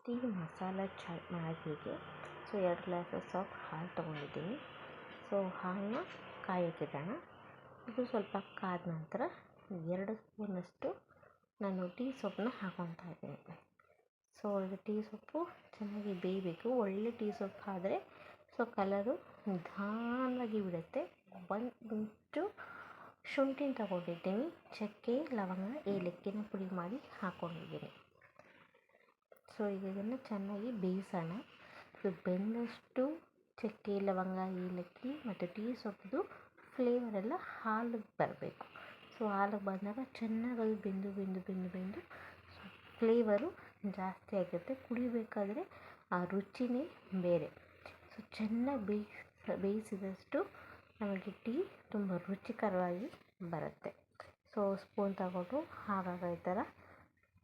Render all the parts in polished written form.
Tea masala ಚಾಯ್ ಮಾಡೋಕ್ಕೆ so 2 glasses of ಹಾಲು ತೊಗೊಂಡಿದ್ದೀನಿ. ಸೊ ಹಾಲನ್ನ ಕಾಯೋಕ್ಕಿಡೋಣ. ಇದು ಸ್ವಲ್ಪ ಕಾದ ನಂತರ 2 ಸ್ಪೂನಷ್ಟು ನಾನು ಟೀ ಸೊಪ್ಪನ್ನ ಹಾಕೊತಾ ಇದ್ದೀನಿ. ಸೊ ಇದು ಟೀ ಸೊಪ್ಪು ಚೆನ್ನಾಗಿ ಬೇಯಬೇಕು. ಒಳ್ಳೆ ಟೀ ಸೊಪ್ಪು ಆದರೆ ಸೊ ಕಲರು ನಿಧಾನವಾಗಿ ಬಿಡುತ್ತೆ. 1 ಇಂಚು ಶುಂಠಿನ ತಗೊಂಡಿದ್ದೀನಿ. ಚಕ್ಕೆ, ಲವಂಗ, ಏಲಕ್ಕಿನ ಪುಡಿ ಮಾಡಿ ಹಾಕ್ಕೊಂಡಿದ್ದೀನಿ. ಸೊ ಈಗ ಇದನ್ನು ಚೆನ್ನಾಗಿ ಬೇಯಿಸೋಣ. ಇದು ಬೆಂದಷ್ಟು ಚಕ್ಕೆ, ಲವಂಗ, ಏಲಕ್ಕಿ ಮತ್ತು ಟೀ ಸೊಪ್ಪು ಫ್ಲೇವರೆಲ್ಲ ಹಾಲಿಗೆ ಬರಬೇಕು. ಸೊ ಹಾಲಿಗೆ ಬಂದಾಗ ಚೆನ್ನಾಗಿ ಅದು ಬೆಂದು ಫ್ಲೇವರು ಜಾಸ್ತಿ ಆಗುತ್ತೆ. ಕುಡಿಬೇಕಾದ್ರೆ ಆ ರುಚಿನೇ ಬೇರೆ. ಸೊ ಚೆನ್ನಾಗಿ ಬೇಯಿಸಿದಷ್ಟು ನಮಗೆ ಟೀ ತುಂಬ ರುಚಿಕರವಾಗಿ ಬರುತ್ತೆ. ಸೊ ಸ್ಪೂನ್ ತಗೊಂಡು ಆಗಾಗ ಈ ಥರ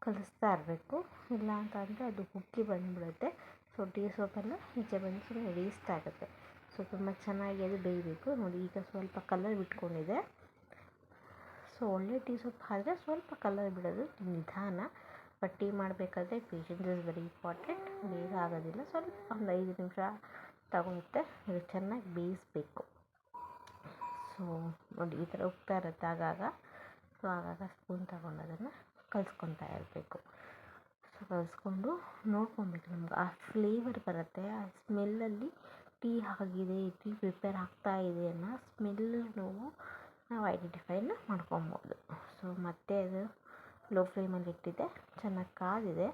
ಕಲಿಸ್ತಾ ಇರಬೇಕು. ಇಲ್ಲ ಅಂತಂದರೆ ಅದು ಉಕ್ಕಿ ಬಂದುಬಿಡುತ್ತೆ. ಸೊ ಟೀ ಸೊಪ್ಪೆಲ್ಲ ಈಚೆ ಬಂದು ಸುಮ್ಮನೆ ವೇಸ್ಟ್ ಆಗುತ್ತೆ. ಸೊ ತುಂಬ ಚೆನ್ನಾಗಿ ಅದು ಬೇಯಬೇಕು. ನೋಡಿ ಈಗ ಸ್ವಲ್ಪ ಕಲರ್ ಬಿಟ್ಕೊಂಡಿದೆ. ಸೊ ಒಳ್ಳೆ ಟೀ ಸೊಪ್ಪು ಆದರೆ ಸ್ವಲ್ಪ ಕಲರ್ ಬಿಡೋದು ನಿಧಾನ. ಬಟ್ ಟೀ ಮಾಡಬೇಕಾದ್ರೆ ಪೇಷನ್ಸ್ ಇಸ್ ವೆರಿ ಇಂಪಾರ್ಟೆಂಟ್. ಬೇಗ ಆಗೋದಿಲ್ಲ, ಸ್ವಲ್ಪ ಒಂದು 5 ನಿಮಿಷ ತಗೊಳುತ್ತೆ. ಇದು ಚೆನ್ನಾಗಿ ಬೇಯಿಸಬೇಕು. ಸೊ ನೋಡಿ ಈ ಥರ ಉಗ್ತಾ ಇರುತ್ತೆ ಆಗಾಗ. ಸೊ ಆಗಾಗ ಸ್ಪೂನ್ ತಗೊಂಡು ಅದನ್ನು ಕಲಿಸ್ಕೊತಾ ಇರಬೇಕು. ಸೊ ಕಲಿಸ್ಕೊಂಡು ನೋಡ್ಕೊಬೇಕು. ನಮ್ಗೆ ಆ ಫ್ಲೇವರ್ ಬರುತ್ತೆ. ಆ ಸ್ಮೆಲ್ಲಲ್ಲಿ ಟೀ ಆಗಿದೆ, ಟೀ ಪ್ರಿಪೇರ್ ಆಗ್ತಾ ಇದೆ ಅನ್ನೋ ಸ್ಮೆಲ್ ನಾವು ಐಡೆಂಟಿಫೈನ ಮಾಡ್ಕೊಬೋದು. ಸೊ ಮತ್ತೆ ಅದು ಲೋ ಫ್ಲೇಮಲ್ಲಿ ಇಟ್ಟಿದ್ದೆ, ಚೆನ್ನಾಗಿ ಕಾದಿದೆ.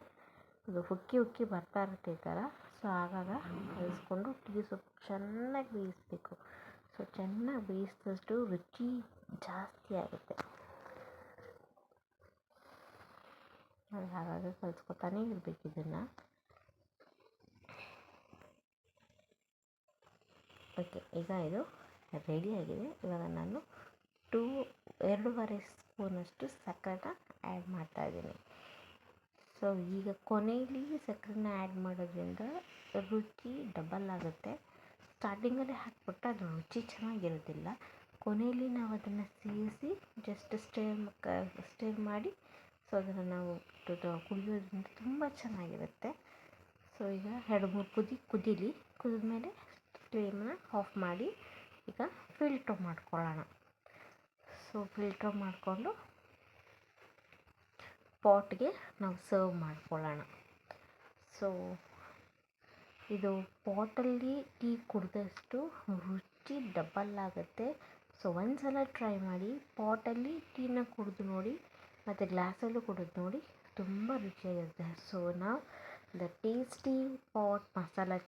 ಅದು ಉಕ್ಕಿ ಬರ್ತಾ ಇರುತ್ತೆ ಈ ಥರ. ಸೊ ಆಗಾಗ ಕಲಿಸ್ಕೊಂಡು ಟೀ ಸೊಪ್ಪು ಚೆನ್ನಾಗಿ ಬೇಯಿಸಬೇಕು. ಸೊ ಚೆನ್ನಾಗಿ ಬೇಯಿಸಿದಷ್ಟು ರುಚಿ ಜಾಸ್ತಿ ಆಗುತ್ತೆ. ಹಾಗಾಗಿ ಕಲಿಸ್ಕೊತಾನೇ ಇರಬೇಕು ಇದನ್ನು. ಓಕೆ, ಈಗ ಇದು ರೆಡಿಯಾಗಿದೆ. ಇವಾಗ ನಾನು 2.5 ಸ್ಪೂನಷ್ಟು ಸಕ್ಕರೆನ ಆ್ಯಡ್ ಮಾಡ್ತಾಯಿದ್ದೀನಿ. ಸೊ ಈಗ ಕೊನೆಯಲ್ಲಿ ಸಕ್ಕರೆನ ಆ್ಯಡ್ ಮಾಡೋದ್ರಿಂದ ರುಚಿ ಡಬಲ್ ಆಗುತ್ತೆ. ಸ್ಟಾರ್ಟಿಂಗಲ್ಲೇ ಹಾಕ್ಬಿಟ್ರೆ ಅದು ರುಚಿ ಚೆನ್ನಾಗಿರೋದಿಲ್ಲ. ಕೊನೆಯಲ್ಲಿ ನಾವು ಅದನ್ನು ಸೇರಿಸಿ ಜಸ್ಟ್ ಸ್ಟೇರ್ ಮಾಡಿ ಸೊ ಅದನ್ನು ನಾವು ಕುಡಿಯೋದ್ರಿಂದ ತುಂಬ ಚೆನ್ನಾಗಿರುತ್ತೆ. ಸೊ ಈಗ 2-3 ಕುದೀಲಿ. ಕುದಿದ್ಮೇಲೆ ಫ್ಲೇಮನ್ನ ಆಫ್ ಮಾಡಿ ಈಗ ಫಿಲ್ಟ್ರ್ ಮಾಡ್ಕೊಳ್ಳೋಣ. ಸೊ ಫಿಲ್ಟ್ರ್ ಮಾಡಿಕೊಂಡು ಪಾಟ್ಗೆ ನಾವು ಸರ್ವ್ ಮಾಡ್ಕೊಳ್ಳೋಣ. ಸೊ ಇದು ಪಾಟಲ್ಲಿ ಟೀ ಕುಡಿದಷ್ಟು ರುಚಿ ಡಬಲ್ ಆಗುತ್ತೆ. ಸೊ ಒಂದ್ಸಲ ಟ್ರೈ ಮಾಡಿ. ಪಾಟಲ್ಲಿ ಟೀನ ಕುಡಿದು ನೋಡಿ ಮತ್ತು ಗ್ಲಾಸಲ್ಲೂ ಕುಡಿದು ನೋಡಿ, ತುಂಬ ರುಚಿಯಾಗಿರುತ್ತೆ. ಸೊ ನಾವು ದ ಟೇಸ್ಟಿ ಪಾಟ್ ಮಸಾಲ